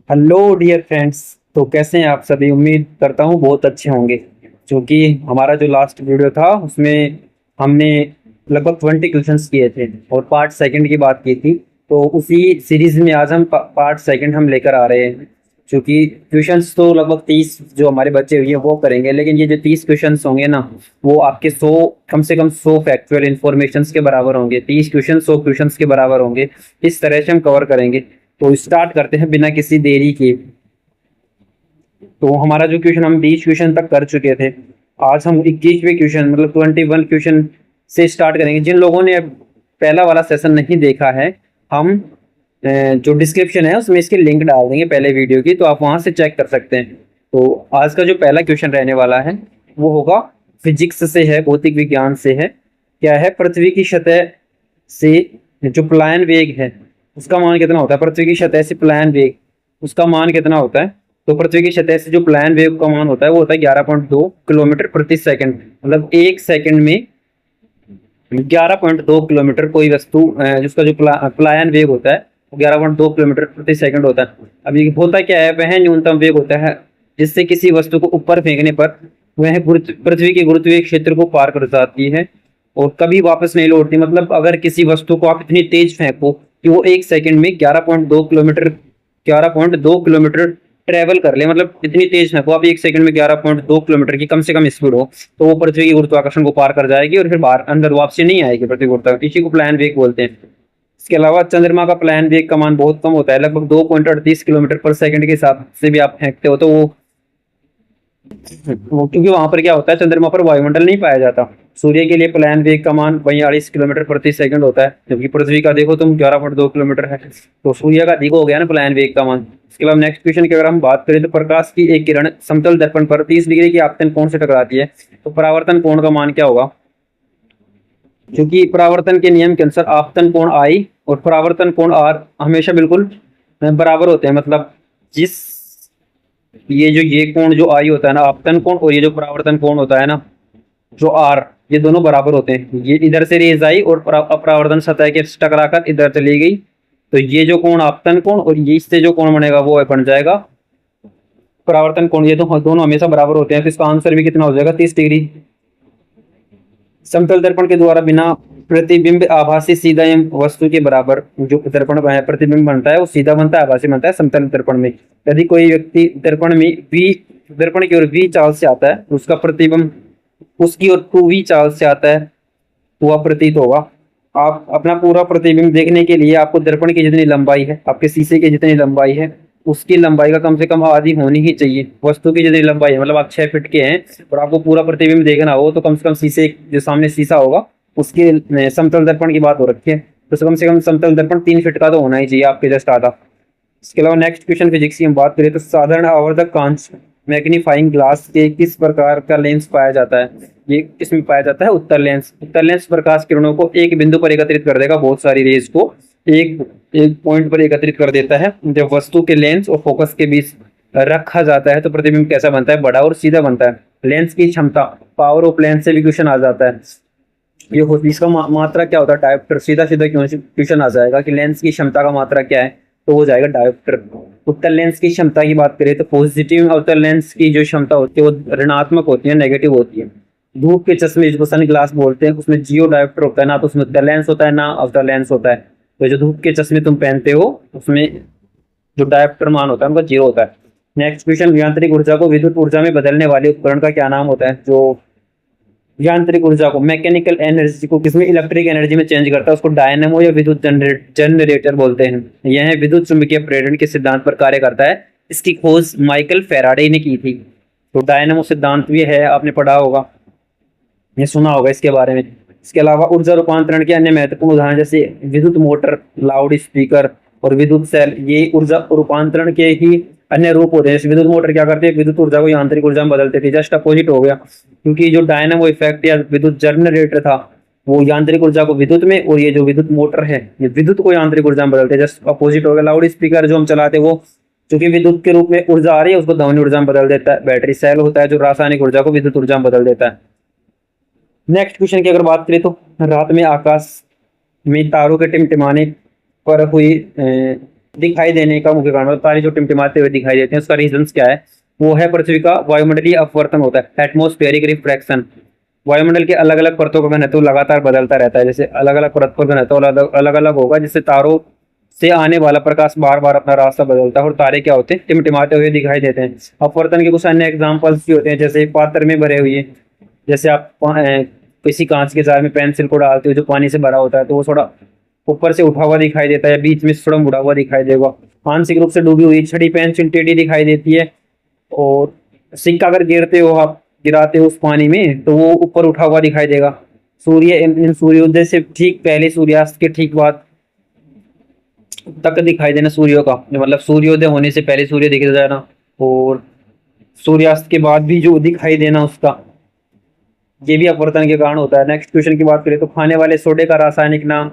Hello dear friends. तो कैसे हैं आप सभी? उम्मीद करता हूँ बहुत अच्छे होंगे। क्योंकि हमारा जो लास्ट वीडियो था उसमें हमने लगभग 20 क्वेश्चंस किए थे और पार्ट सेकंड की बात की थी। तो उसी सीरीज में आज हम पार्ट सेकंड हम लेकर आ रहे हैं। क्योंकि क्वेश्चंस तो लगभग 30 जो हमारे बच्चे हुए हैं वो करेंगे, लेकिन ये जो 30 क्वेश्चंस होंगे ना, वो आपके 100 कम से कम 100 फैक्चुअल इन्फॉर्मेशंस के बराबर होंगे। 30 क्वेश्चन 100 क्वेश्चंस के बराबर होंगे। इस तरह से हम कवर करेंगे। तो स्टार्ट करते हैं बिना किसी देरी के। तो हमारा जो क्वेश्चन हम 20 क्वेश्चन तक कर चुके थे, आज हम 21वें क्वेश्चन मतलब 21 क्वेश्चन से स्टार्ट करेंगे। जिन लोगों ने पहला वाला सेशन नहीं देखा है, हम जो डिस्क्रिप्शन है उसमें इसके लिंक डाल देंगे पहले वीडियो की, तो आप वहां से चेक कर सकते हैं। तो आज का जो पहला क्वेश्चन रहने वाला है वो होगा, फिजिक्स से है, भौतिक विज्ञान से है। क्या है? पृथ्वी की सतह से जो पलायन वेग है उसका मान कितना होता है? पृथ्वी की सतह से पलायन वेग उसका मान कितना होता है? तो पृथ्वी की सतह से जो पलायन वेग का मान होता है वो होता है 11.2 किलोमीटर प्रति सेकंड। मतलब एक सेकंड में 11.2 किलोमीटर कोई वस्तु जिसका जो पलायन वेग होता है वो 11.2 किलोमीटर प्रति सेकंड होता है। अब ये होता क्या है? वह न्यूनतम वेग होता है जिससे किसी वस्तु को ऊपर फेंकने पर वह पृथ्वी के गुरुत्वीय क्षेत्र को पार कर जाती है और कभी वापस नहीं लौटती। मतलब अगर किसी वस्तु को आप इतनी तेज फेंको कि वो एक सेकंड में 11.2 किलोमीटर ट्रेवल कर ले, मतलब इतनी तेज फेंको आप एक सेकंड में 11.2 किलोमीटर की कम से कम स्पीड हो, तो वो पृथ्वी की गुरुत्वाकर्षण को पार कर जाएगी और फिर बाहर अंदर वापसी नहीं आएगी पृथ्वी गुरुत्वाकर्षण। इसी को प्लान वेग बोलते हैं। इसके अलावा चंद्रमा का प्लान वेग का मान बहुत कम होता है, लगभग 2.38 किलोमीटर पर सेकंड के हिसाब से भी आप फेंकते हो तो वो क्योंकि वहां पर क्या होता है, चंद्रमा पर वायुमंडल नहीं पाया जाता। सूर्य के लिए प्लान वेग का मान 42 किलोमीटर प्रति सेकंड होता है, जबकि पृथ्वी का देखो तुम 11.2 किलोमीटर है। तो सूर्य का अधिक हो गया ना प्लान वेग का मान। इसके बाद नेक्स्ट क्वेश्चन की अगर हम बात करें तो प्रकाश की एक किरण समतल दर्पण पर 30 डिग्री की आपतन कोण से टकराती है, तो परावर्तन कोण का मान क्या होगा? क्योंकि परावर्तन के नियम के अनुसार आपतन कोण आई और परावर्तन कोण आर हमेशा बिल्कुल बराबर होते हैं। मतलब जिस ये कोण जो आई होता है ना आपतन कोण, और ये जो परावर्तन कोण होता है ना जो आर, ये दोनों बराबर होते हैं। ये इधर से रेज आई और अपरावर्तन सतह के टकराकर इधर चली गई, तो ये जो कोण आपतन कोण और ये इससे जो कोण बनेगा वो बन जाएगा परावर्तन कोण। ये तो दोनों हमेशा बराबर होते हैं, तो इसका आंसर भी कितना हो जाएगा? 30 डिग्री। समतल दर्पण के द्वारा बिना प्रतिबिंब आभासी सीधा एवं वस्तु के बराबर जो दर्पण प्रतिबिंब बनता है वो सीधा बनता है, आभासी बनता है समतल दर्पण में। यदि कोई व्यक्ति दर्पण की ओर वी चाल से आता है तो उसका प्रतिबिंब उसकी ओर 2v चाल से आता है तो वह प्रतीत होगा। आप अपना पूरा प्रतिबिंब देखने के लिए आपको दर्पण की जितनी लंबाई है, आपके शीशे की जितनी लंबाई है, उसकी लंबाई का कम से कम आधी होनी ही चाहिए। वस्तु की जितनी लंबाई है, मतलब आप 6 फीट के हैं और आपको पूरा प्रतिबिंब देखना हो तो कम से कम शीशे जो सामने शीशा होगा उसके समतल दर्पण की बात हो रखी है, तो कम से कम समतल दर्पण 3 फीट का तो होना ही चाहिए आपके जस्ट आधा। इसके अलावा नेक्स्ट क्वेश्चन फिजिक्स की हम बात करें तो साधारण आवर्धक कांच मैग्नीफाइंग ग्लास के किस प्रकार का लेंस पाया जाता है? ये किसमें पाया जाता है? उत्तल लेंस। उत्तल लेंस प्रकाश किरणों को एक बिंदु पर एकत्रित कर देगा, बहुत सारी रेज को एक एक पॉइंट पर एकत्रित कर देता है। जब वस्तु के लेंस और फोकस के बीच रखा जाता है तो प्रतिबिंब कैसा बनता है? बड़ा और सीधा बनता है। लेंस की क्षमता, पावर ऑफ लेंस से भी क्वेश्चन आ जाता है। ये होती इसका मात्रा क्या होता है? डायोप्टर। सीधा सीधा क्वेश्चन आ जाएगा कि लेंस की क्षमता का मात्रा क्या है, तो हो जाएगा डायोप्टर। उत्तल लेंस की क्षमता की बात करें तो पॉजिटिव उत्तल लेंस की जो क्षमता होती है वो ऋणात्मक होती है, नेगेटिव होती है। धूप के चश्मे जिसको सन ग्लास बोलते हैं उसमें जियो डायोप्टर होता है, ना तो उसमें उत्तल लेंस होता है ना अवतल लेंस होता है। तो जो धूप के चश्मे तुम पहनते हो उसमें जो डायोप्टर मान होता है उनका जीरो होता है। नेक्स्ट क्वेश्चन, यांत्रिक ऊर्जा को विद्युत ऊर्जा में बदलने वाले उपकरण का क्या नाम होता है? जो यांत्रिक ऊर्जा को, मैकेनिकल एनर्जी को किसमें इलेक्ट्रिक एनर्जी में चेंज करता है उसको डायनेमो या विद्युत जनरेटर बोलते हैं। यह विद्युत चुंबकीय प्रेरण के सिद्धांत पर कार्य करता है। इसकी खोज माइकल फैराडे ने की थी। तो डायनेमो सिद्धांत भी है, आपने पढ़ा होगा, ये सुना होगा इसके बारे में। इसके अलावा ऊर्जा रूपांतरण के अन्य महत्वपूर्ण उदाहरण जैसे विद्युत मोटर, लाउड स्पीकर और विद्युत सेल, ये ऊर्जा रूपांतरण के ही अन्य रूप होते हैं। विद्युत मोटर क्या करते हैं? विद्युत ऊर्जा को यांत्रिक ऊर्जा में बदलते थे। जस्ट अपोजिट हो गया, क्योंकि जो डायनामो इफेक्ट या विद्युत जनरेटर था वो यांत्रिक ऊर्जा को विद्युत में, और ये जो विद्युत मोटर है ये विद्युत को यांत्रिक ऊर्जा में बदलते हैं। जस्ट अपोजिट हो गया। लाउड स्पीकर जो हम चलाते हैं वो चूंकि विद्युत के रूप में ऊर्जा आ रही है उसको ध्वनि ऊर्जा में बदल देता है। बैटरी सेल होता है जो रासायनिक ऊर्जा को विद्युत ऊर्जा में बदल देता है। नेक्स्ट क्वेश्चन की अगर बात करें तो रात में आकाश में तारों के टिमटिमाने पर हुई दिखाई देने का मुख्य कारण, तारे जो टिमटिमाते हुए दिखाई देते हैं, उसका रीजंस क्या है? वो है पृथ्वी का वायुमंडलीय अपवर्तन होता है, एटमॉस्फेरिक रिफ्रैक्शन। वायुमंडल के अलग अलग परतों का घनत्व लगातार बदलता रहता है, जैसे अलग अलग परत पर घनत्व अलग अलग होगा, जिससे तारों से आने वाला प्रकाश बार बार अपना रास्ता बदलता है और तारे क्या होते हैं? टिमटिमाते हुए दिखाई देते हैं। अपवर्तन के कुछ अन्य एग्जाम्पल्स भी होते हैं, जैसे पात्र में भरे हुए, जैसे आप किसी कांच के जार में पेंसिल को डालते हो जो पानी से भरा होता है, तो वो थोड़ा ऊपर से उठा हुआ दिखाई देता है, बीच में थोड़ा मुड़ा हुआ दिखाई देगा। आंशिक रूप से डूबी हुई छड़ी पेंसिल टेढ़ी दिखाई देती है। और सिक्का अगर गिराते हो उस पानी में, तो वो ऊपर उठा हुआ दिखाई देगा। सूर्योदय से ठीक पहले, सूर्यास्त के ठीक बाद तक दिखाई देना सूर्य का, मतलब सूर्योदय होने से पहले सूर्य दिख जाना, और सूर्यास्त के बाद भी जो दिखाई देना उसका, ये भी अपवर्तन के कारण होता है। नेक्स्ट क्वेश्चन की बात करें तो खाने वाले सोडे का रासायनिक नाम,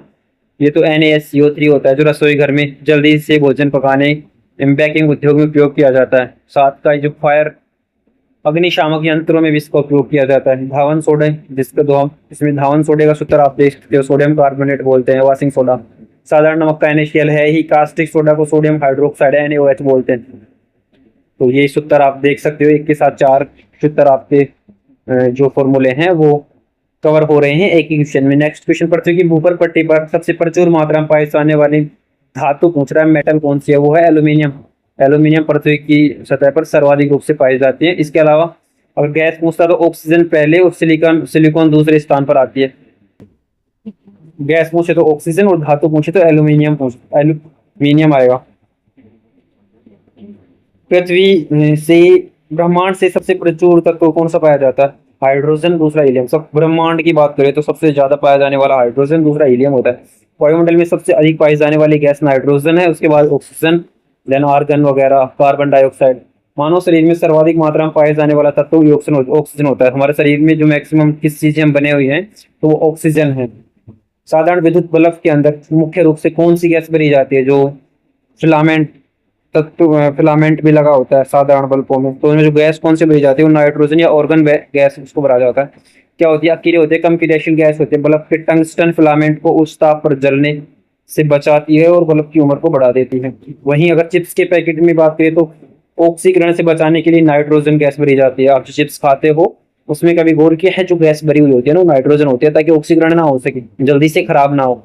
ये तो NaSCO3 होता है, जो रसोई घर में जल्दी से भोजन पकाने, बेकिंग उद्योग में उपयोग किया जाता है। साथ का जो फायर अग्निशामक यंत्रों में भी इसका उपयोग किया जाता है। धावन सोडा, जिसका दो हम इसमें धावन सोडे का सूत्र आप देख सकते हो, सोडियम कार्बोनेट बोलते हैं, वॉशिंग सोडा। साधारण नमक का NaCl है ही। कास्टिक सोडा को सोडियम हाइड्रोक्साइड NaOH बोलते हैं। तो ये सूत्र आप देख सकते हो, एक के साथ 4 सूत्र आपके जो फॉर्मूले हैं वो कवर हो रहे हैं एक ही क्वेश्चन में। नेक्स्ट क्वेश्चन, पृथ्वी की भूपर पट्टी पर सबसे प्रचुर मात्रा में पाई जाने वाली धातु पूछ रहा है, मेटल कौन सी है? वो है एल्यूमिनियम। एल्यूमिनियम पृथ्वी की सतह पर सर्वाधिक रूप से पाई जाती है। इसके अलावा अगर गैस पूछता तो ऑक्सीजन पहले और सिलिकॉन दूसरे स्थान पर आती है। गैस पूछे तो ऑक्सीजन और धातु पूछे तो एल्यूमिनियम आएगा। पृथ्वी से ब्रह्मांड से सबसे प्रचुर तत्व कौन सा पाया जाता है? हाइड्रोजन, दूसरा हीलियम। सब ब्रह्मांड की बात करें तो सबसे ज्यादा पाया जाने वाला हाइड्रोजन, दूसरा हीलियम होता है। वायुमंडल में सबसे अधिक पाई जाने वाली गैस नाइट्रोजन है, उसके बाद ऑक्सीजन, देन आर्गन वगैरह, कार्बन डाइऑक्साइड। मानव शरीर में सर्वाधिक मात्रा में पाए जाने वाला तत्व ऑक्सीजन होता है। हमारे शरीर में जो मैक्सिमम किस चीज से हम बने हुए हैं तो वो ऑक्सीजन है। साधारण विद्युत बल्ब के अंदर मुख्य रूप से कौन सी गैस भरी जाती है? जो फिलामेंट फिलामेंट भी लगा होता है साधारण बल्बों में, तो उनमें जो गैस कौन सी भरी जाती है वो नाइट्रोजन या ऑर्गन गैस उसको भरा जाता है। क्या होती है? अकेले होते हैं, कम क्रियाशील गैस होती है। बल्ब के टंगस्टन फिलामेंट को उच्च ताप पर जलने से बचाती है और बल्ब की उम्र को बढ़ा देती है। वहीं अगर चिप्स के पैकेट में बात करें तो ऑक्सीकरण से बचाने के लिए नाइट्रोजन गैस भरी जाती है। आप जो चिप्स खाते हो उसमें कभी गौर किया है, जो गैस भरी हुई होती है ना नाइट्रोजन होती है, ताकि ऑक्सीकरण ना हो सके, जल्दी से खराब ना हो।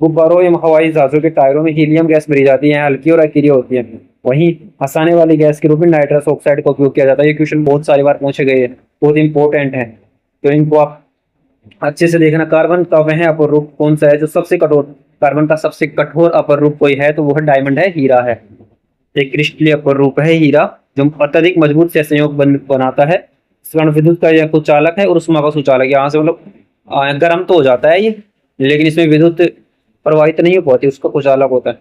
गुब्बारों या हवाई जहाजों के टायरों में हीलियम गैस भरी जाती है, हल्की और अकेली होती है। वहीं हंसाने वाली गैस के रूप में नाइट्रस ऑक्साइड का उपयोग किया जाता है। ये क्वेश्चन बहुत सारी बार पूछे गए हैं, बहुत इंपॉर्टेंट है, तो इनको आप अच्छे से देखना। कार्बन का वह अपर रूप कौन सा है जो सबसे कठोर? कार्बन का सबसे कठोर अपर रूप कोई है तो वो है डायमंड है, हीरा है। एक क्रिस्टलीय अपर रूप है हीरा, जो अत्यधिक मजबूत से संयोग बनाता है। विद्युत का यह कुचालक है और उष्मा का सुचालक। यहाँ से मतलब गर्म तो हो जाता है ये, लेकिन इसमें विद्युत प्रवाहित नहीं हो पाती, उसका कुचालक होता है।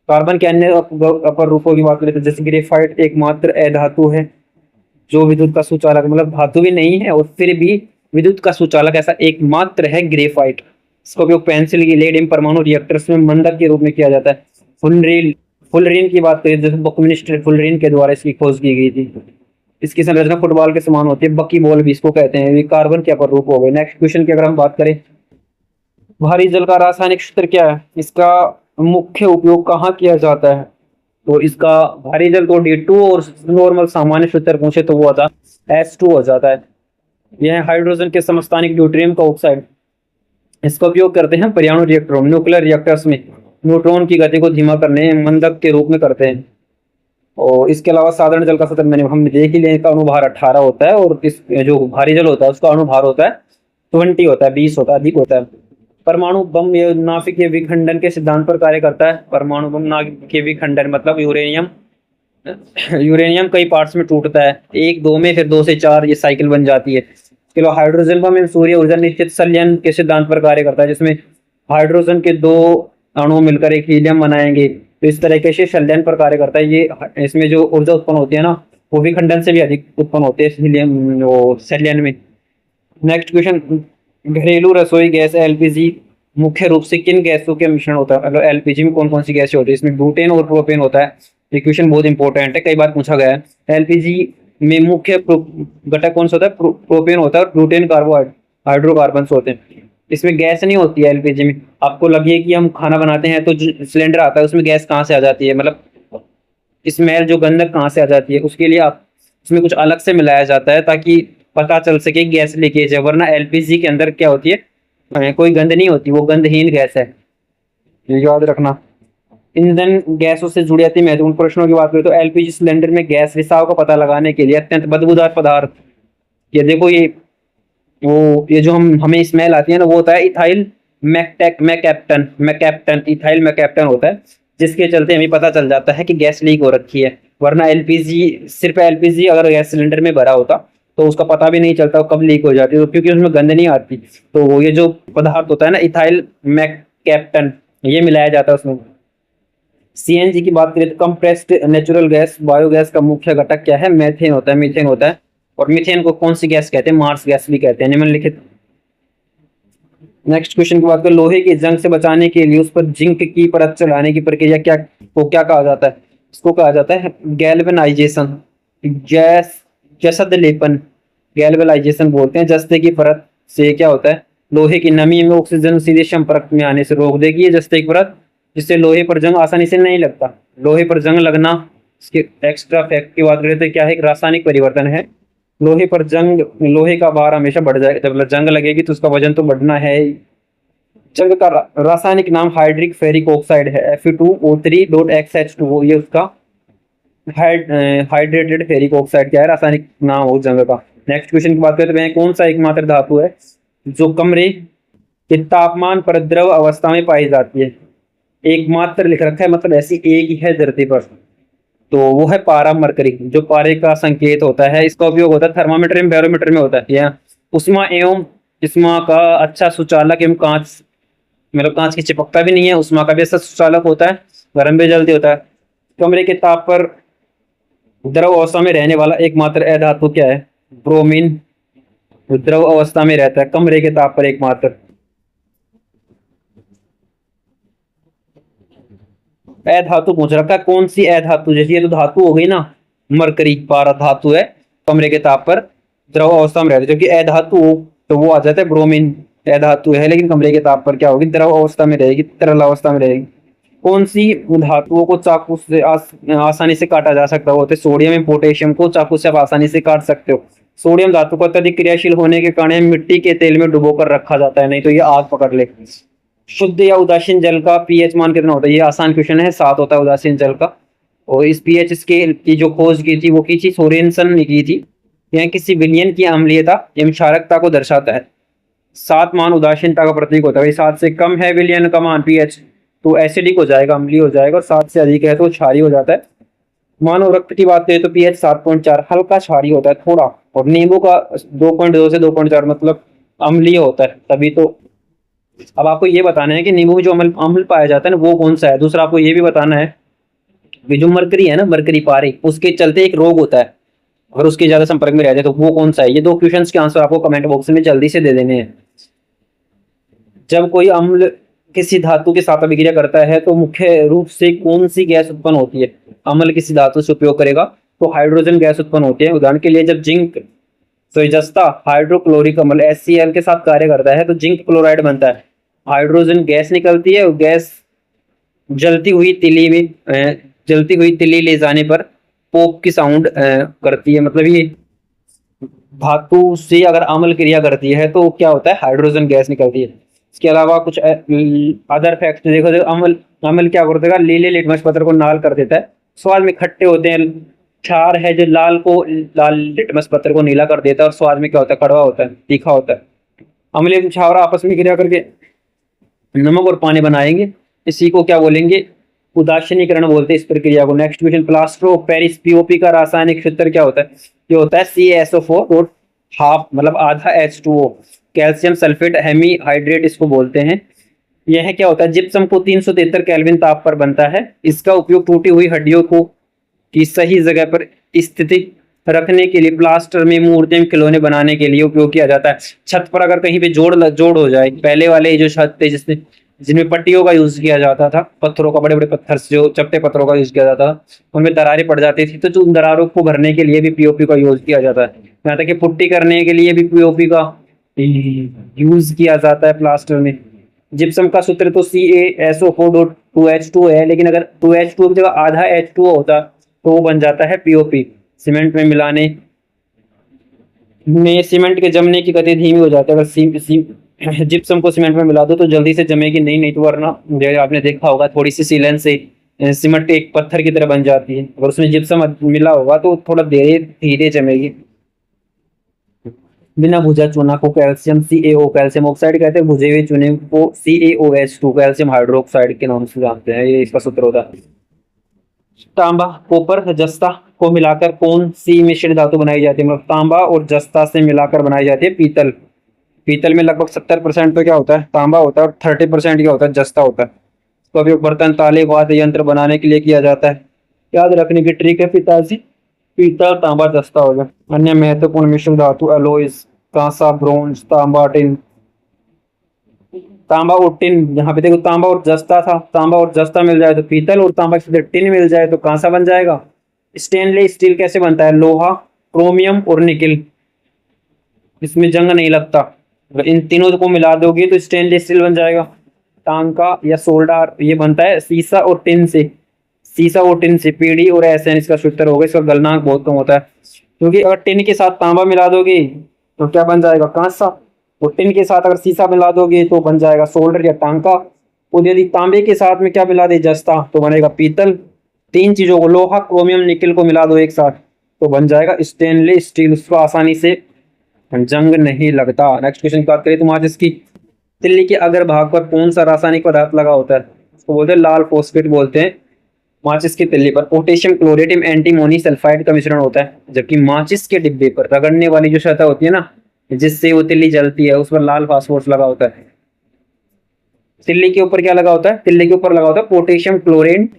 कार्बन के अन्य अपर रूपों की बात करें तो जैसे ग्रेफाइट एकमात्र अधातु है जो विद्युत का सुचालक, मतलब धातु भी नहीं है और फिर भी विद्युत का सुचालक ऐसा एकमात्र है ग्रेफाइट। इसका उपयोग पेंसिल की लेड परमाणु रिएक्टर्स में मंडक के रूप में किया जाता है। फुलरीन की बात करें जैसे बकमिस्टर फुलरीन के द्वारा इसकी खोज की गई थी। इसकी संरचना फुटबॉल के समान होती है, बकी बॉल भी इसको कहते हैं। ये कार्बन के अपर रूप हो गए। नेक्स्ट क्वेश्चन की अगर हम बात करें, भारी जल का रासायनिक सूत्र क्या है? इसका मुख्य उपयोग कहाँ किया जाता है? तो इसका भारी जल को D2 और नॉर्मल सामान्य सूत्र पूछे तो वो आता H2 हो जाता है। यह हाइड्रोजन के समस्थानिक ड्यूटेरियम का ऑक्साइड, इसका उपयोग करते हैं परमाणु रिएक्टरों में, न्यूक्लियर रिएक्टर्स में न्यूट्रॉन की गति को धीमा करने मंदक के रूप में करते हैं। और इसके अलावा साधारण जल का सूत्र हमने देख ही लिया, इसका अणुभार 18 होता है और इस जो भारी जल होता है उसका अणुभार होता है 20 होता है, 20 होता है, अधिक होता है। परमाणु बम नाभिकीय विखंडन के सिद्धांत पर कार्य करता है। परमाणु बम नाभिकीय विखंडन मतलब यूरेनियम कई पार्ट्स में टूटता है, 1 2 में, फिर 2 से 4 ये साइकिल बन जाती है। इसके अलावा हाइड्रोजन बम सूर्य ऊर्जा निश्चित संलयन के सिद्धांत पर कार्य करता है, जिसमें हाइड्रोजन के 2 अणु मिलकर एक हीलियम बनाएंगे, तो इस तरीके से संलयन पर कार्य करता है। ये इसमें जो ऊर्जा उत्पन्न होती है ना वो विखंडन से भी अधिक उत्पन्न होती है हीलियम संलयन में। नेक्स्ट क्वेश्चन, घरेलू रसोई गैस LPG मुख्य रूप से किन गैसों के मिश्रण होता है? अगर LPG में कौन कौन सी गैसें होती है? इसमें ब्यूटेन और प्रोपेन होता है। ये क्वेश्चन बहुत इंपॉर्टेंट है, कई बार पूछा गया है। LPG में मुख्य घटक कौन सा होता है? प्रोपेन होता है और ब्यूटेन हाइड्रोकार्बन होते हैं। इसमें गैस नहीं होती है एलपीजी में। आपको लगे कि हम खाना बनाते हैं तो जो सिलेंडर आता है उसमें गैस कहाँ से आ जाती है, मतलब स्मेल जो गंधक कहाँ से आ जाती है, उसके लिए आप उसमें कुछ अलग से मिलाया जाता है ताकि पता चल सके गैस लीकेज है। वरना एलपीजी के अंदर क्या होती है, कोई गंध नहीं होती, वो गंधहीन गैस है, ये याद रखना। ईंधन गैसों से जुड़ी आती महत्वपूर्ण प्रश्नों की बात करें तो एलपीजी सिलेंडर में गैस रिसाव का पता लगाने के लिए अत्यंत बदबूदार पदार्थ, ये देखो ये जो हमें स्मेल आती है ना, वो होता है इथाइल मैकैप्टन इथाइल मैकैप्टन होता है, जिसके चलते हमें पता चल जाता है कि गैस लीक हो रखी है। वरना एलपीजी, सिर्फ एलपीजी अगर गैस सिलेंडर में भरा होता तो उसका पता भी नहीं चलता कब लीक हो जाती, तो क्योंकि उसमें गंध नहीं आती। तो वो ये जो पदार्थ होता है ना इथाइल मैकैप्टन, ये मिलाया जाता है उसमें। सीएनजी की बात करें तो कंप्रेस्ड नेचुरल गैस बायोगैस का मुख्य घटक क्या है, मेथेन होता है, मीथेन होता है। और मीथेन को कौन सी गैस कहते हैं, मार्स गैस भी कहते हैं, निम्नलिखित। नेक्स्ट क्वेश्चन की बात करें, लोहे की जंग से बचाने के लिए उस पर जिंक की परत चढ़ाने की प्रक्रिया क्या कहा जाता है, इसको कहा जाता है गैल्वेनाइजेशन, जसद लेपन, गैल्वेनाइजेशन बोलते हैं। जस्ते की परत से क्या होता है, लोहे की नमी में ऑक्सीजन सीधे संपर्क में आने से रोक देगी ये जस्ते की परत, जिससे लोहे पर जंग आसानी से नहीं लगता। लोहे पर जंग लगना, इसके एक्स्ट्रा फैक्ट की बात करें तो क्या है, एक रासायनिक परिवर्तन है। लोहे का भार हमेशा बढ़ जाएगा, जब जंग लगेगी तो उसका वजन तो बढ़ना है ही। जंग का रासायनिक नाम हाइड्रिक फेरिक ऑक्साइड है, Fe2O3.XH2O, ये उसका हाइड्रेटेड फेरिक ऑक्साइड क्या है, रासायनिक नाम हो जंग का। नेक्स्ट क्वेश्चन की बात करते हैं, कौन सा एकमात्र धातु है जो कमरे के तापमान पर द्रव अवस्था में पाई जाती है। एकमात्र लिख रखा है, मतलब ऐसी एक ही है धरती पर, तो वो है पारा मरकरी, जो पारे का संकेत होता है। इसका उपयोग होता है थर्मामीटर में, बैरोमीटर में होता है। या उष्मा एवं जिस्मा का अच्छा सुचालक एवं कांच, मतलब कांच की चिपकता भी नहीं है, उष्मा का भी अच्छा सुचालक होता है, गर्म भी जल्दी होता है। कमरे के ताप पर द्रव अवस्था में रहने वाला एकमात्र अधातु क्या है, ब्रोमीन, द्रव अवस्था में रहता है कमरे के ताप पर एकमात्र। अधातु पूछ रखा है, कौन सी अधातु, जैसे ये तो धातु हो गई ना, मरकरी पारा धातु है, कमरे के ताप पर द्रव अवस्था में रहती है। जबकि अधातु हो तो वो आ जाता है ब्रोमीन, अधातु है लेकिन कमरे के ताप पर क्या होगी, द्रव अवस्था में रहेगी, तरल अवस्था में रहेगी। कौन सी धातुओं को चाकू से आसानी से काटा जा सकता है, वो होते सोडियम एवं पोटेशियम को चाकू से आप आसानी से काट सकते हो। सोडियम धातु को अत्यधिक क्रियाशील होने के कारण मिट्टी के तेल में डुबोकर रखा जाता है, नहीं तो ये आग पकड़ ले। शुद्ध या उदासीन जल का पीएच मान कितना होता है, ये आसान क्वेश्चन है, 7 होता है उदासीन जल का। और इस पीएच स्केल की जो खोज की थी वो की थी सोरेनसन ने की थी। यह किसी विलयन की अम्लीयता एवं क्षारकता को दर्शाता है। 7 मान उदासीनता का प्रतीक होता है। 7 से कम है विलयन का मान पीएच तो एसिडिक हो जाएगा, अम्लीय हो जाएगा, और 7 से अधिक है तो क्षारीय हो जाता है। मानव रक्त की बात करें तो पीएच 7.4 हल्का क्षारीय होता है थोड़ा, और नींबू का 2.2 से 2.4 मतलब अम्लीय होता है तभी तो। अब आपको ये बताना है कि नींबू में जो अम्ल पाया जाता है ना वो कौन सा है। दूसरा आपको ये भी बताना है कि जो मरकरी है ना, मरकरी पारे, उसके चलते एक रोग होता है, अगर उसके ज्यादा संपर्क में रह जाए तो वो कौन सा है। ये 2 क्वेश्चंस के आंसर आपको कमेंट बॉक्स में जल्दी से दे देने हैं। जब कोई अम्ल किसी धातु के साथ अभिक्रिया करता है तो मुख्य रूप से कौन सी गैस उत्पन्न होती है। अम्ल किसी धातु से उपयोग करेगा तो हाइड्रोजन गैस उत्पन्न होती है। उदाहरण के लिए जब जिंक तो जस्ता हाइड्रोक्लोरिक अम्ल HCl के साथ कार्य करता है तो जिंक क्लोराइड बनता है, हाइड्रोजन गैस निकलती है, और गैस जलती हुई तिली ले जाने पर पोप की साउंड करती है। मतलब ये धातु से अगर अम्ल क्रिया करती है तो क्या होता है, हाइड्रोजन गैस निकलती है। इसके अलावा कुछ अदर फैक्ट देखो, अम्ल क्या कर देगा, लीले लिटमस पत्र को लाल कर देता है, स्वाद में खट्टे होते हैं। क्षार है जो लाल लिटमस पत्र को नीला कर देता है, और स्वाद में क्या होता है, कड़वा होता है, तीखा होता है। अम्ल क्षार आपस में क्रिया करके नमक और पानी बनाएंगे, इसी को क्या बोलेंगे, उदासीनीकरण बोलते हैं इस प्रक्रिया को। Next question, plaster of Paris POP का रासायनिक सूत्र क्या होता है। ये होता है CaSO4 और हाफ मतलब आधा H2O, कैल्शियम सल्फेट हेमीहाइड्रेट इसको बोलते हैं। यह क्या होता है, जिप्सम को 373 केल्विन ताप पर बनता है। इसका उपयोग टूटी हुई हड्डियों को की सही जगह पर स्थिति रखने के लिए, प्लास्टर में मूर्तियां खिलौने बनाने के लिए उपयोग किया जाता है। छत पर अगर कहीं पे जोड़ हो जाए, पहले वाले जो छत थे जिनमें पट्टियों का यूज किया जाता था, पत्थरों का, बड़े बड़े पत्थर जो चपटे पत्थरों का यूज किया जाता था, उनमें दरारें पड़ जाती थी, तो जो उन दरारों को भरने के लिए भी पीओपी का यूज किया जाता है। यहाँ तक कि पुट्टी करने के लिए भी पीओपी का यूज किया जाता है प्लास्टर में। जिप्सम का सूत्र तो CaSO4.2H2 है, लेकिन अगर 2H2 की जगह आधा H2O होता तो वो बन जाता है POP। सीमेंट में मिलाने में सीमेंट के जमने की गति धीमी हो जाती है। अगर जिप्सम को सीमेंट में मिला दो तो जल्दी से जमेगी नहीं तो वरना आपने देखा होगा थोड़ी सी सीलन से सीमेंट एक पत्थर की तरह बन जाती है। अगर उसमें जिप्सम मिला होगा तो थोड़ा धीरे धीरे जमेगी। बिना भुजा चूना को कैल्शियम CaO कैल्शियम ऑक्साइड कहते हैं, भुजे हुए चूने को CaOH2 कैल्शियम हाइड्रोक्साइड के नाम से जानते हैं। ये इसका सूत्र होता है। तांबा कॉपर जस्ता को मिलाकर कौन सी मिश्र धातु बनाई जाती है? मतलब तांबा और जस्ता से मिलाकर बनाई जाती है पीतल। पीतल में लगभग 70% तो क्या होता है? तांबा होता है और 30% क्या होता है? जस्ता होता है। इसका उपयोग बर्तन ताले वाद्य यंत्र बनाने के लिए किया जाता है। याद रखने की ट्रिक है पिताजी, पीतल तांबा जस्ता हो गया। अन्य महत्वपूर्ण मिश्र धातु एलोइस, कांसा, ब्रोंज, तांबा, टिन। तांबा और टिन, यहाँ पे देखो तांबा और जस्ता था, तांबा और जस्ता मिल जाए तो पीतल, और तांबा की टिन मिल जाए तो कांसा बन जाएगा। स्टेनलेस स्टील कैसे बनता है? लोहा, क्रोमियम और निकिल, इसमें जंग नहीं लगता। अगर इन तीनों को मिला दोगे तो स्टेनलेस स्टील बन जाएगा। टांका या सोल्डार ये बनता है सीसा और टिन से। सीसा और टिन से पीडी और एसएन इसका सूत्र होगा। इसका गलनांक बहुत कम होता है, क्योंकि अगर टिन के साथ तांबा मिला दोगे तो क्या बन जाएगा? कांसा। और टिन के साथ अगर सीसा मिला दोगे तो बन जाएगा सोल्डर या टांका। और यदि तांबे के साथ में क्या मिला दे? जस्ता, तो बनेगा पीतल। तीन चीजों को लोहा, क्रोमियम, निकिल को मिला दो एक साथ तो बन जाएगा स्टेनलेस स्टील। उसको आसानी से जंग नहीं लगता। नेक्स्ट क्वेश्चन की बात करें तो माचिस की तिल्ली के अगर भाग पर कौन सा रासायनिक पदार्थ लगा होता है? उसको बोलते हैं लाल फोस्फेट बोलते हैं। माचिस की तिल्ली पर पोटेशियम क्लोरेट एंटीमोनी सल्फाइड का मिश्रण होता है, जबकि माचिस के डिब्बे पर रगड़ने वाली जो सतह होती है ना, जिससे वो तिल्ली जलती है, उस पर लाल फास्फोरस लगा होता है। तिल्ली के ऊपर क्या लगा होता है? तिल्ली के ऊपर लगा होता है पोटेशियम क्लोरेट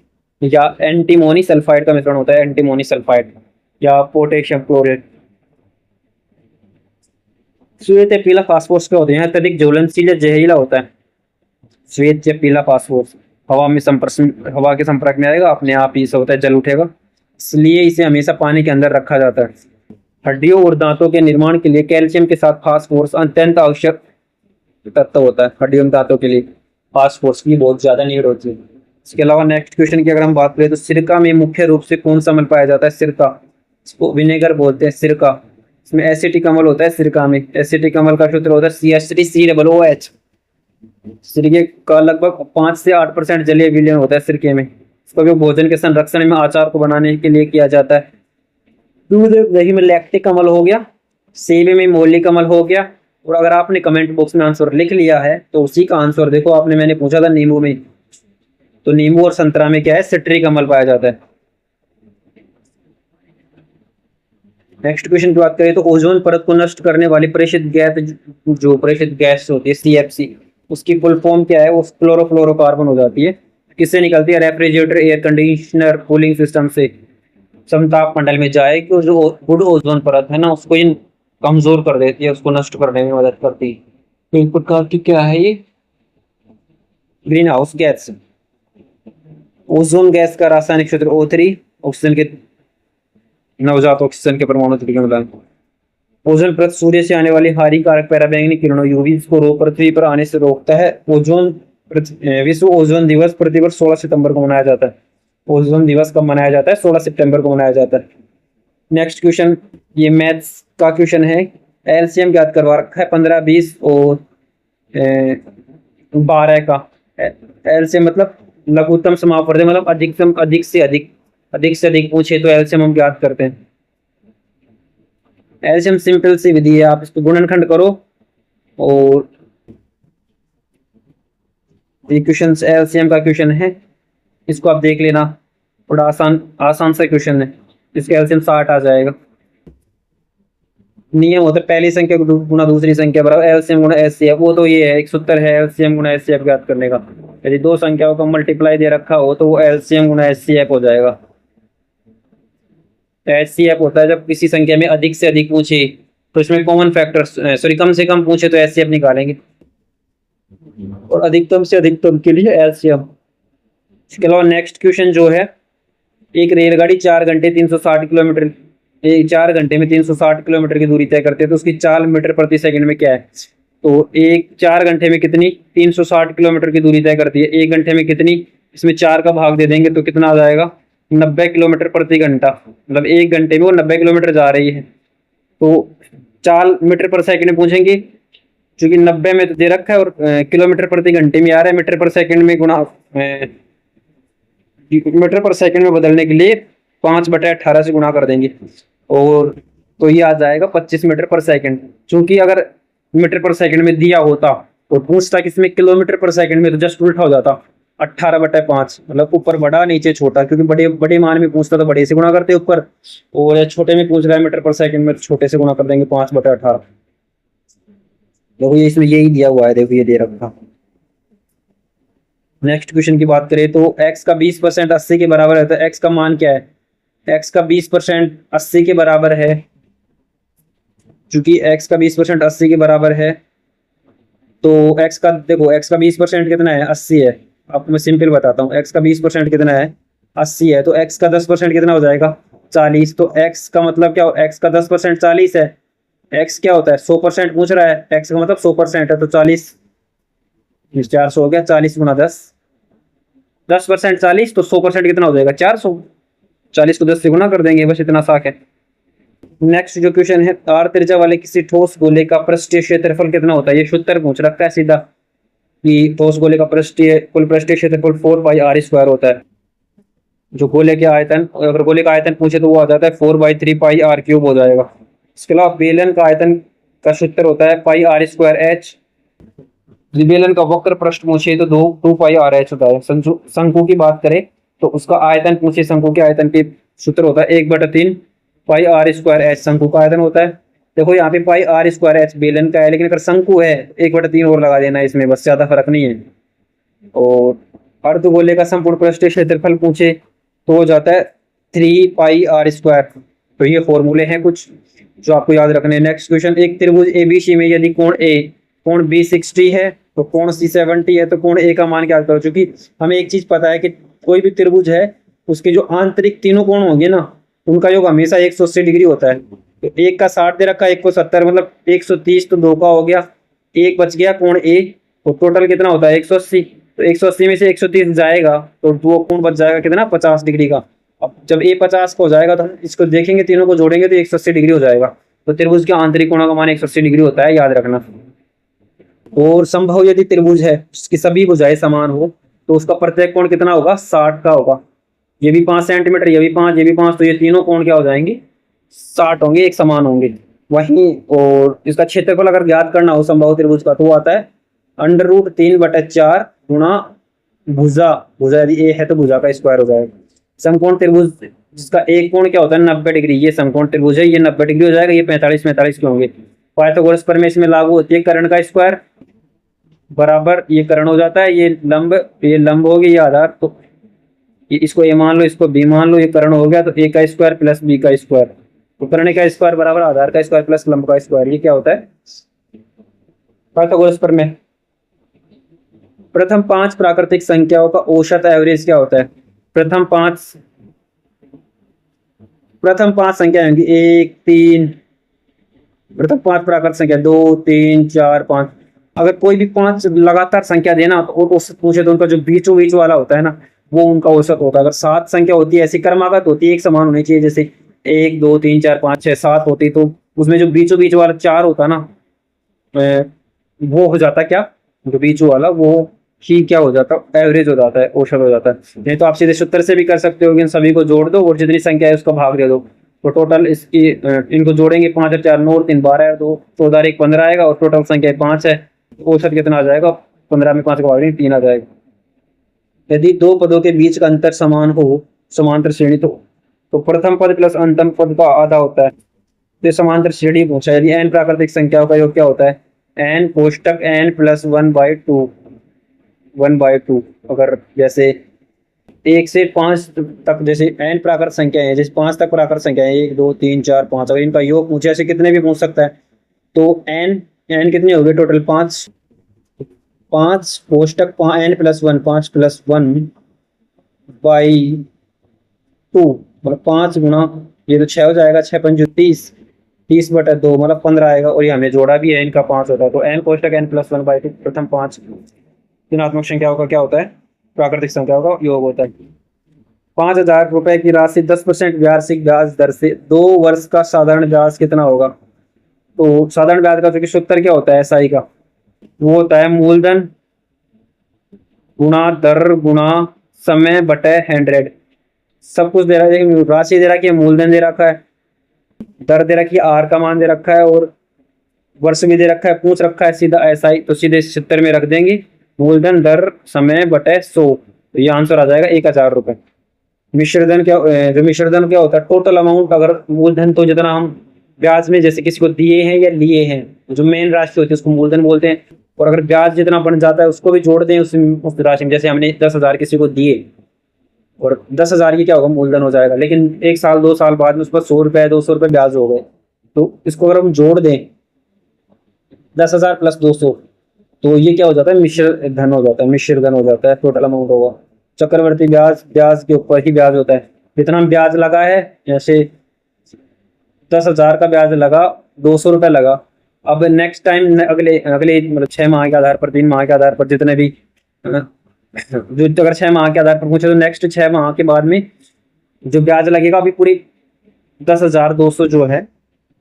या एंटीमोनी सल्फाइड का मिश्रण होता है, एंटीमोनी सल्फाइड या पोटेशियम क्लोरेट। श्वेत या पीला फास्फोरस क्या होते हैं? अत्यधिक ज्वलनशील या जहरीला होता है। श्वेत या पीला फास्फोरस हवा के संपर्क में आएगा, अपने आप ही से होता है, जल उठेगा, इसलिए इसे हमेशा पानी के अंदर रखा जाता है। हड्डियों और दांतों के निर्माण के लिए कैल्शियम के साथ फास्फोरस अत्यंत आवश्यक तत्व होता है। हड्डियों और दांतों के लिए फास्फोरस की बहुत ज्यादा नीड होती है। इसके अलावा नेक्स्ट क्वेश्चन की अगर हम बात करें तो सिरका में मुख्य रूप से कौन सा अम्ल पाया जाता है? सिरका, इसको विनेगर बोलते हैं। सिरका, इसमें एसिटिक अम्ल होता है। सिरका में एसिटिक अम्ल का सूत्र होता है CH3COOH। सिरके का लगभग 5 से 8% जलीय विलयन होता है सिरके में। इसका उपयोग भोजन के संरक्षण में, आचार को बनाने के लिए किया जाता है। दूध दही में लैक्टिक अम्ल हो गया, सेब में मौलिक अम्ल हो गया। और अगर आपने कमेंट बॉक्स में आंसर लिख लिया है तो उसी का आंसर देखो, आपने मैंने पूछा था नींबू में, तो नींबू और संतरा में क्या है? सिट्रिक अम्ल पाया जाता है। नेक्स्ट क्वेश्चन की बात करें तो ओजोन परत को नष्ट करने वाली प्रेषित गैस, जो प्रेषित गैस होती है CFC, उसकी फुल फॉर्म क्या है? वो क्लोरोफ्लोरोकार्बन हो जाती है। किससे निकलती है? Refrigerator, air conditioner, cooling system से समताप मंडल में जाए कि जो गुड ओजोन परत है ना, उसको इन कमजोर कर देती है, उसको नष्ट करने में मदद करती है। तो एक प्रकार की क्या है ये? Green house gas. Ozone gas का रासायनिक सूत्र O3, ऑक्सीजन के नवजात ऑक्सीजन के परमाणु तरीके मिलान। ओजोन परत सूर्य से आने वाली हानिकारक पराबैंगनी किरणों UV को पृथ्वी पर आने से रोकता है। विश्व ओजोन दिवस प्रतिवर्ष 16 सितंबर को मनाया जाता है। ओजोन दिवस कब मनाया जाता है? 16 सितंबर को मनाया जाता है। नेक्स्ट क्वेश्चन, ये मैथ्स का क्वेश्चन है। एलसीएम ज्ञात करवा रखा है 15, 20 और 12 का। एलसीएम मतलब लघुत्तम समापवर्ती, मतलब अधिकतम अधिक से अधिक पूछे तो एलसीएम हम ज्ञात करते हैं। एलसीएम सिंपल सी विधि है, आप इसको गुणनखंड करो और ये क्वेश्चन एलसीएम का क्वेश्चन है, इसको आप देख लेना, बड़ा आसान सा क्वेश्चन है। इसका एलसीएम 60 आ जाएगा। नियम होता है पहली संख्या गुना दूसरी संख्या बराबर एलसीएम गुना एचसीएफ। वो तो ये है, एक सूत्र है एलसीएम गुना एचसीएफ ज्ञात करने का। यदि दो संख्याओं का मल्टीप्लाई दे रखा हो तो वो एलसीएम गुना एचसीएफ हो जाएगा। एचसीएफ होता है जब किसी संख्या में अधिक से अधिक पूछे तो इसमें कॉमन फैक्टर कम से कम पूछे तो एचसीएफ निकालेंगे, और अधिकतम से अधिकतम के लिए एलसीएम। इसके अलावा नेक्स्ट क्वेश्चन जो है, एक रेलगाड़ी 4 घंटे 360 किलोमीटर एक 4 घंटे में 360 किलोमीटर की दूरी तय करते हैं, तो उसकी चाल मीटर प्रति सेकंड में क्या है? तो एक 4 घंटे में कितनी 360 किलोमीटर की दूरी तय करती है, 1 घंटे में कितनी, इसमें 4 का भाग दे देंगे तो कितना आ जाएगा? 90 किलोमीटर प्रति घंटा। मतलब 1 घंटे में वो 90 किलोमीटर जा रही है। तो चाल मीटर पर सेकंड में पूछेंगे, क्योंकि 90 में तो दे रखा है और किलोमीटर प्रति घंटे में आ रहा है, मीटर पर सेकंड में गुणा मीटर पर सेकंड में बदलने के लिए 5/18 से गुणा कर देंगे, और तो ये आ जाएगा 25 मीटर पर सेकंड। चूंकि अगर मीटर पर सेकंड में दिया होता और पूछता किसमें किलोमीटर पर सेकंड में, तो जस्ट उल्टा हो जाता, 18/5, मतलब ऊपर बड़ा नीचे छोटा, क्योंकि बड़े बड़े मान में पूछता तो बड़े से गुणा करते ऊपर, और छोटे में पूछ रहा है मीटर पर सेकंड में, छोटे से गुणा कर देंगे 5/18। देखो ये इसमें यही दिया हुआ है, देखो ये दे रखा। नेक्स्ट क्वेश्चन की बात करें तो x का 20% 80 के बराबर है, तो x का मान क्या है? x का 20% 80 के बराबर है, चूंकि x का 20% 80 के बराबर है, तो x का देखो x का 20% कितना है? 80 है। आपको मैं सिंपल बताता हूँ, x का 20% कितना है? 80 है। तो x का 10% कितना हो जाएगा? 40। तो x का मतलब क्या हो? x का 10% 40 है। x क्या होता है? 100% पूछ रहा है, x का मतलब 100% है, तो 40 400 हो गया। 40 गुना 10, 10% 40, तो 100% कितना हो जाएगा? 400। 40 को 10 से गुना कर देंगे, बस इतना साक है। नेक्स्ट जो क्वेश्चन है, r त्रिज्या वाले किसी ठोस गोले का पृष्ठीय क्षेत्रफल कितना होता है? ये सूत्र पूछ रखा है सीधा कि ठोस गोले का कुल पृष्ठीय क्षेत्रफल 4πr² होता है। जो गोले के आयतन, अगर गोले का आयतन पूछे तो वो आ जाता है 4/3πr³ हो जाएगा। इसके अलावा बेलन का आयतन का सूत्र होता है πr²h। बेलन का वक्र पृष्ठ पूछे तो 2πrh होता है। शंकु की बात करें तो उसका आयतन पूछे, शंकु के आयतन के सूत्र होता है 1/3πr²h, शंकु का आयतन होता है। देखो यहाँ पे πr²h बेलन का है, लेकिन अगर शंकु है 1/3 और लगा देना इसमें, बस ज्यादा फर्क नहीं है। और अर्धगोले का संपूर्ण पृष्ठीय क्षेत्रफल पूछे तो हो जाता है 3πr²। तो ये फॉर्मूले हैं कुछ जो आपको याद रखने हैं। नेक्स्ट क्वेश्चन, एक त्रिभुज एबीसी में यदि कोण बी 60 है तो कोण सी 70 है, तो कोण ए का मान क्या करो? क्योंकि हमें एक चीज पता है कि कोई भी त्रिभुज है उसके जो आंतरिक तीनों कोण होंगे ना, उनका योग हमेशा 180 डिग्री होता है। तो एक का 60 दे रखा है, एक को 70, मतलब 130, तो 2 का हो गया, एक बच गया कोण ए, तो टोटल कितना होता है? 180। तो 180 में से 130 जाएगा तो वो कोण बच जाएगा कितना? 50 डिग्री का। अब जब ए 50 का हो जाएगा तो हम इसको देखेंगे, तीनों को जोड़ेंगे तो 180 डिग्री हो जाएगा। तो त्रिभुज के आंतरिक कोणों का मान 180 डिग्री होता है, याद रखना। और संभव यदि त्रिभुज है जिसकी सभी भुजाएं समान हो तो उसका प्रत्येक कोण कितना होगा? 60 का होगा। ये भी 5 सेंटीमीटर, ये भी 5, ये भी 5, तो ये तीनों कोण क्या हो जाएंगे? 60 होंगे, एक समान होंगे। वहीं और इसका क्षेत्रफल अगर ज्ञात करना हो संभव त्रिभुज का, तो वो आता है √3/4 गुणा भुजा, भुजा यदि ए है तो भुजा का स्क्वायर हो जाएगा। समकोण त्रिभुज जिसका एक कोण क्या होता है? 90 डिग्री। ये समकोण त्रिभुज है, ये 90 डिग्री हो जाएगा, ये 45 के होंगे। पाइथागोरस प्रमेय इसमें लागू होती है, कर्ण का स्क्वायर बराबर ये कर्ण हो जाता है, ये लंब हो गया, ये आधार, तो इसको ए मान लो, इसको बी मान लो, ये कर्ण हो गया, तो ए का स्क्वायर प्लस बी का स्क्वायर, तो कर्ण का स्क्वायर बराबर आधार का स्क्वायर प्लस लंब का स्क्वायर। ये क्या होता है? पाइथागोरस प्रमेय। प्रथम 5 प्राकृतिक संख्याओं का औसत एवरेज क्या होता है? प्रथम पांच संख्या होंगी 1 3, प्रथम 5 प्राकृतिक संख्या 2 3 4 5। अगर कोई भी 5 लगातार संख्या देना तो औसत पूछे तो उनका जो बीचों बीच वाला होता है ना, वो उनका औसत होता है। अगर 7 संख्या होती है ऐसी क्रमागत होती है, एक समान होनी चाहिए, जैसे 1 2 3 4 5 6 7 होती, तो उसमें जो बीचों बीच वाला 4 होता ना, वो हो जाता क्या? जो बीचों वाला वो ही क्या हो जाता? एवरेज हो जाता है, औसत हो जाता है। नहीं तो आप सीधे सूत्र से भी कर सकते हो कि इन सभी को जोड़ दो और जितनी संख्या है उसका भाग दे दो, तो टोटल इसकी इनको जोड़ेंगे 5 और 4 9 और 3 12 है, तो 14 1 15 आएगा, और टोटल संख्या 5 है, औसत कितना आ जाएगा? 15 में 5 का भाग देंगे 3 आ जाएगा। यदि दो पदों के बीच का अंतर समान हो समांतर श्रेणी, तो प्रथम पद प्लस अंतिम पद का आधा होता है, तो समांतर श्रेणी पूछा। यदि n प्राकृतिक संख्याओं का योग क्या होता है? n कोष्टक n plus 1/2। अगर जैसे 1 से 5 तक, जैसे n प्राकृत संख्या है, जैसे 5 तक प्राकृत संख्या है 1 2 3 4 5, अगर इनका योग पूछे, ऐसे कितने भी पूछ सकता है, तो n कितने हो गए टोटल? 5 कोष्टक n प्लस 1 5 प्लस 1/2, मतलब 5 गुणा ये तो 6 हो जाएगा, 6 पंजू 30, 30/2 मतलब 15 आएगा। और ये हमें जोड़ा भी है, इनका 5 होता है। तो n कोष्टक n+1/2 प्रथम 5 ऋणात्मक संख्याओं का क्या होता है, प्राकृतिक संख्याओं का योग होता है। 5,000 रुपए की राशि 10% वार्षिक ब्याज दर से 2 वर्ष का साधारण ब्याज कितना होगा। तो साधारण ब्याज का जो कि सूत्र क्या होता है एसआई का, वो होता है मूलधन गुणा दर गुणा समय बटे 100। सब कुछ दे रहा है, राशि दे रखी है, मूलधन दे रखा है, दर दे रखी है, आर का मान दे रखा है, और वर्ष भी दे रखा है, पूछ रखा है सीधा एसआई। तो सीधे सूत्र में रख देंगे मूलधन दर समय बटे 100। तो ये आंसर आ जाएगा 1,000 रुपए। मिश्रधन क्या, जो मिश्रधन क्या होता है, टोटल अमाउंट। अगर मूलधन तो जितना हम ब्याज में जैसे किसी को दिए हैं या लिए हैं, जो मेन राशि होती है उसको मूलधन बोलते हैं। और अगर ब्याज जितना बन जाता है उसको भी जोड़ दें उस राशि में, जैसे हमने 10,000 किसी को दिए और 10,000 की क्या होगा, मूलधन हो जाएगा। लेकिन 1 साल 2 साल बाद में उस पर 100 रुपए 200 रुपए ब्याज हो गए, तो इसको अगर हम जोड़ दें 10,000 + 200, तो ये क्या हो जाता है, मिश्र धन हो जाता है, मिश्र धन हो जाता है, टोटल अमाउंट होगा। चक्रवर्ती ब्याज, ब्याज के ऊपर ही ब्याज होता है। जितना ब्याज लगा है, जैसे 10,000 का ब्याज लगा, 200 रुपए लगा। अब नेक्स्ट टाइम अगले अगले मतलब 6 माह के आधार पर, 3 माह के आधार पर, जितने भी जो अगर 6 माह के आधार पर पूछे तो नेक्स्ट 6 माह के बाद में जो ब्याज लगेगा अभी पूरी 10,200 जो है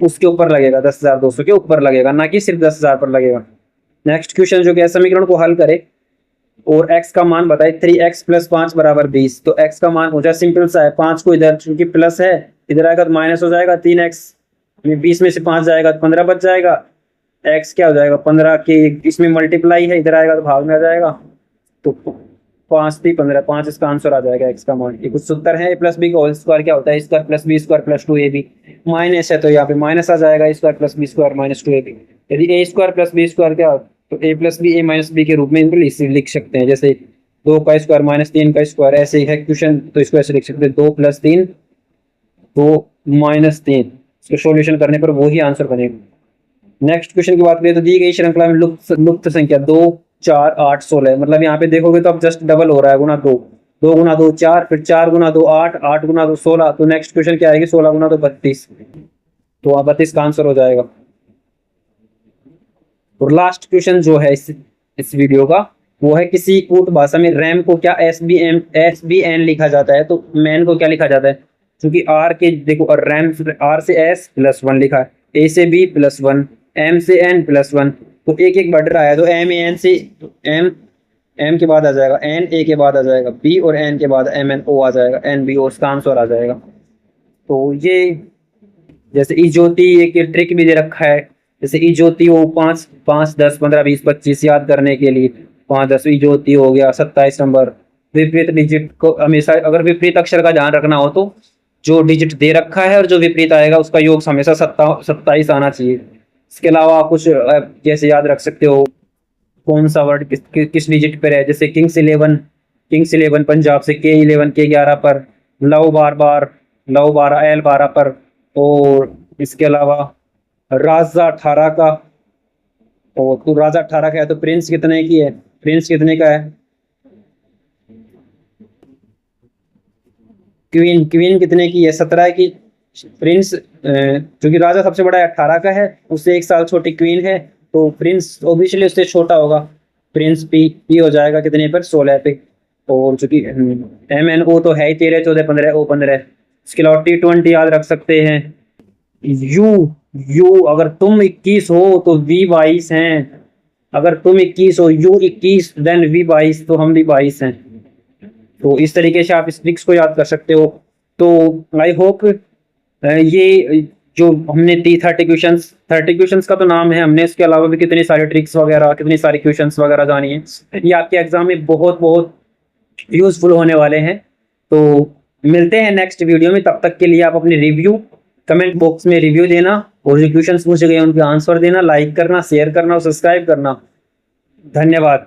उसके ऊपर लगेगा, 10,200 के ऊपर लगेगा, ना कि सिर्फ 10,000 पर लगेगा। नेक्स्ट क्वेश्चन जो कि समीकरण को हल करे और x का मान बताए, 3x + 5 = 20। तो x का मान हो जाए, सिंपल सा है, 5 को इधर चूंकि प्लस है इधर आएगा तो माइनस हो जाएगा, 3x 20 में से 5 जाएगा तो 15 बच जाएगा। x क्या हो जाएगा, 15 के इसमें मल्टीप्लाई है, इधर आएगा तो भाग में आ जाएगा। तो 5 × 3 = 15, 5 इसका आंसर आ जाएगा x का मान। ये कुछ सूत्र है, a+b का होल स्क्वायर क्या होता है, a² + b² + 2ab। माइनस है तो यहाँ पे माइनस आ जाएगा, a² + b² - 2ab। यदि a² + b² क्या, तो a + b a - b के रूप में इनको लिख सकते हैं, जैसे 2 का स्क्वायर - 3 का स्क्वायर, ऐसे ही है क्वेश्चन। तो इसको ऐसे लिख सकते हैं, 2 + 3 2 - 3। इसको सॉल्यूशन करने पर वही आंसर बनेगा। नेक्स्ट क्वेश्चन की बात करें तो दी गई श्रृंखला में लुप्त संख्या 2 4 8 16, मतलब यहाँ पे देखोगे तो अब जस्ट डबल हो रहा है, गुना 2, 2 × 2 4, फिर 4 × 2 8, 8 × 2 16। तो नेक्स्ट क्वेश्चन क्या आएगी, 16 × 2 32। तो 32 का आंसर हो जाएगा। और लास्ट क्वेश्चन जो है इस वीडियो का, वो है किसी कूट भाषा में रैम को क्या SBN लिखा जाता है, तो मैन को क्या लिखा जाता है। क्योंकि आर के देखो, और रैम आर से S +1 लिखा है, A से B +1, M से N +1। तो एक एक बढ़ रहा है, तो M से M के बाद आ जाएगा N, A के बाद आ जाएगा B, और N के बाद MNO आ जाएगा, NBO, उसका आंसर आ जाएगा। तो ये जैसे ई ज्योति एक ट्रिक भी दे रखा है, जैसे ई ज्योति वो 5 5 10 15 20 25 याद करने के लिए 5 10 ई ज्योति हो गया। 27 नंबर विपरीत डिजिट को हमेशा, अगर विपरीत अक्षर का ध्यान रखना हो तो जो डिजिट दे रखा है और जो विपरीत आएगा उसका योग हमेशा 27 आना चाहिए। इसके अलावा कुछ जैसे याद रख सकते हो कौन सा वर्ड किस डिजिट पर है, जैसे किंग्स 11 पंजाब से K11 K11 पर, लव लव 12 L 12 पर। और इसके अलावा राजा 18 का, और तो राजा 18 का है, तो प्रिंस कितने की है, प्रिंस कितने का है, क्वीन कितने की है, 17 की। प्रिंस क्योंकि राजा सबसे बड़ा है 18 का है, उससे 1 साल छोटी क्वीन है, तो प्रिंस ऑब्वियसली उससे छोटा होगा, प्रिंस पी हो जाएगा कितने पर, 16 पे। और चूंकि MNO तो है ही 13 14 15 O 15। इसके अलावा T20 याद रख सकते हैं। यू अगर तुम 21 हो तो V 22 हैं, अगर तुम 21 हो, U 21, देन V 22, तो हम भी 22 हैं। तो इस तरीके से आप इस ट्रिक्स को याद कर सकते हो। तो आई होप ये जो हमने 30 क्वेश्चंस का तो नाम है हमने, इसके अलावा भी कितनी सारी ट्रिक्स वगैरह, कितनी सारी क्वेश्चंस वगैरह जानी है, ये आपके एग्जाम में बहुत बहुत यूजफुल होने वाले हैं। तो मिलते हैं नेक्स्ट वीडियो में, तब तक के लिए आप अपने रिव्यू कमेंट बॉक्स में रिव्यू देना, और जो क्वेश्चंस पूछे गए उनके आंसर देना, लाइक करना, शेयर करना और सब्सक्राइब करना। धन्यवाद।